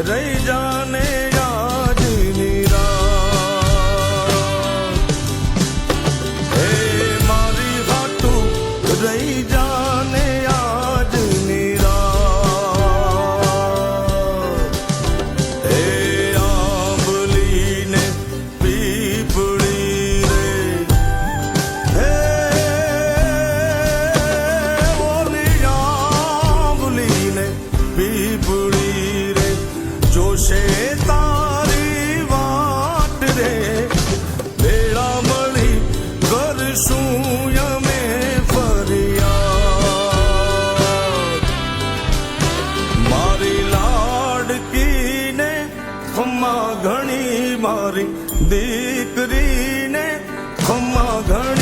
રહી જાને આજની રાત હે મારી હાટું રહી જાને આજની રાત હે આંબલીને પીપળી રે હે ઓલી આંબલીને પીપળી રે જોશે તારી વાટ રે વેળા મળી કરશું અમે ફરિયાદ મારી લાડકીને ખમ્મા ઘણી મારી દીકરીને ખમ્મા ઘણી